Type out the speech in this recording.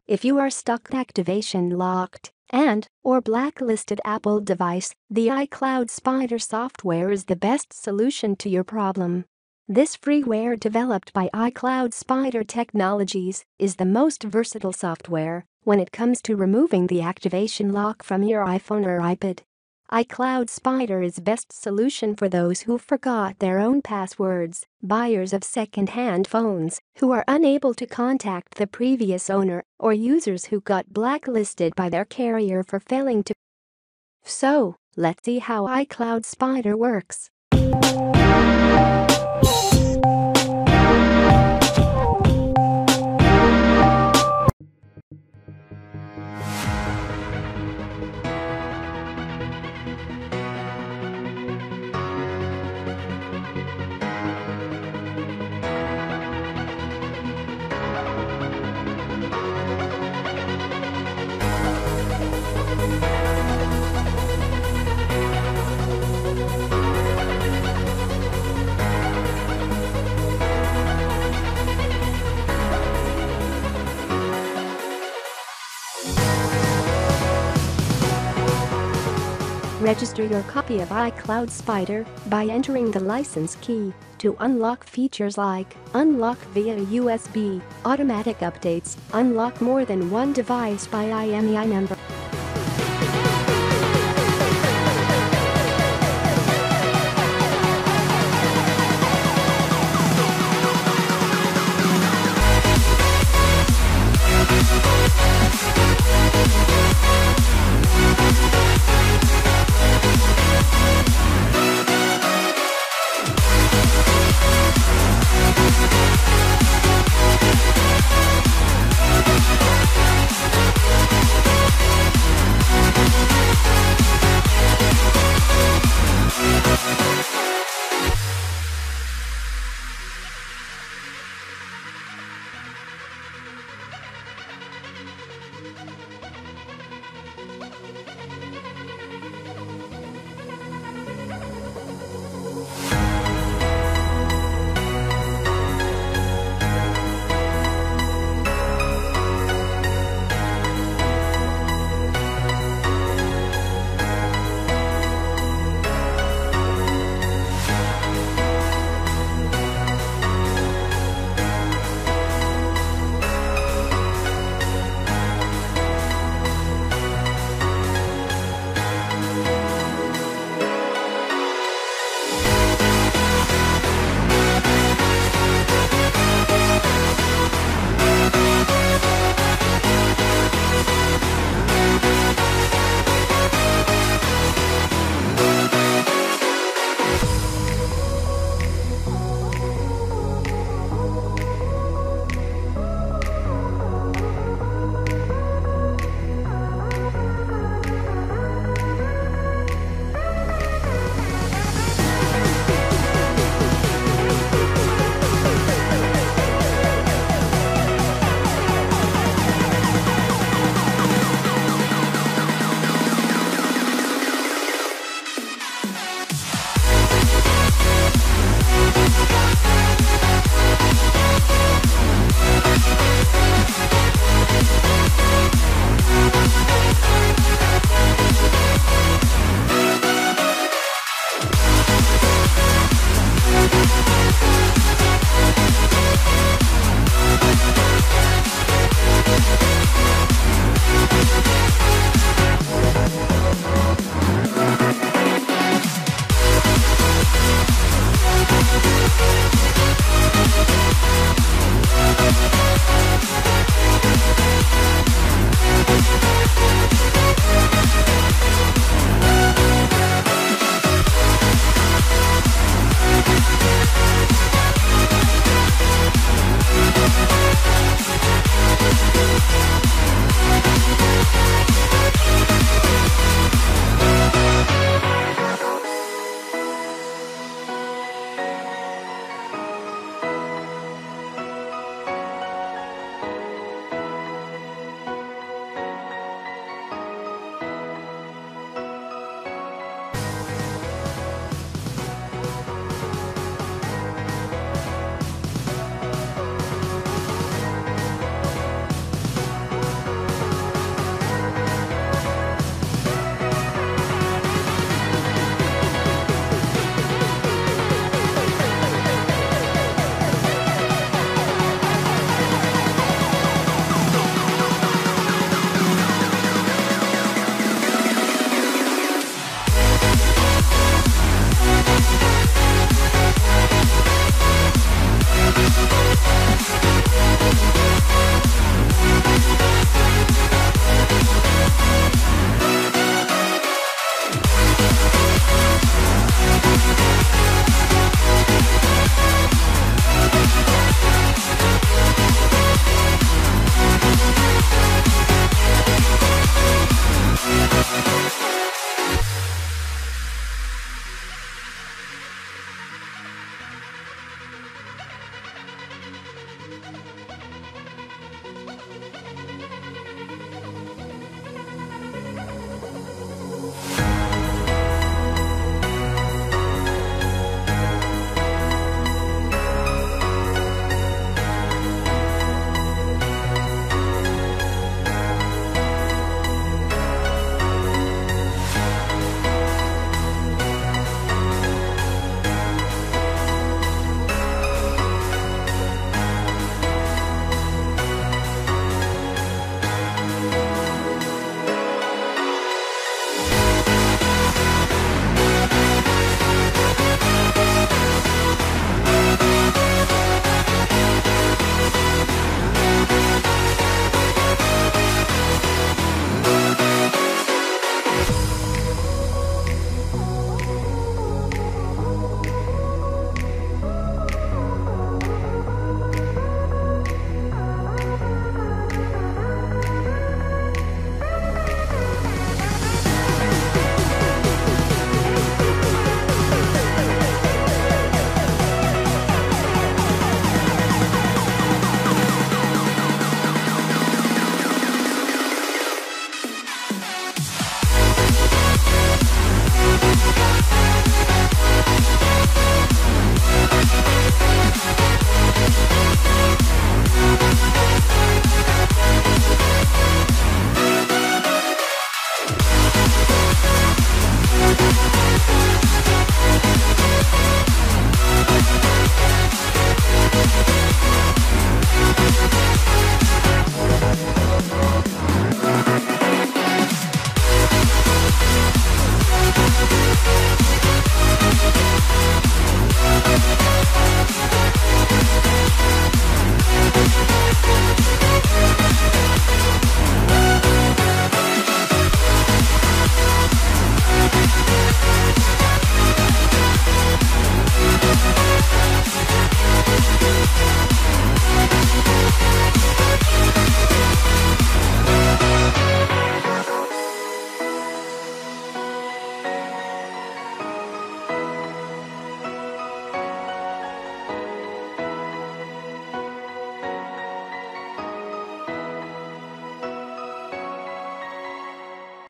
If you are stuck activation locked or blacklisted Apple device, the iCloud Spider software is the best solution to your problem. This freeware developed by iCloud Spider Technologies is the most versatile software when it comes to removing the activation lock from your iPhone or iPod. iCloud Spider is best solution for those who forgot their own passwords, buyers of second-hand phones who are unable to contact the previous owner, or users who got blacklisted by their carrier for failing to. So, let's see how iCloud Spider works. Register your copy of iCloud Spider by entering the license key to unlock features like unlock via USB, automatic updates, unlock more than one device by IMEI number.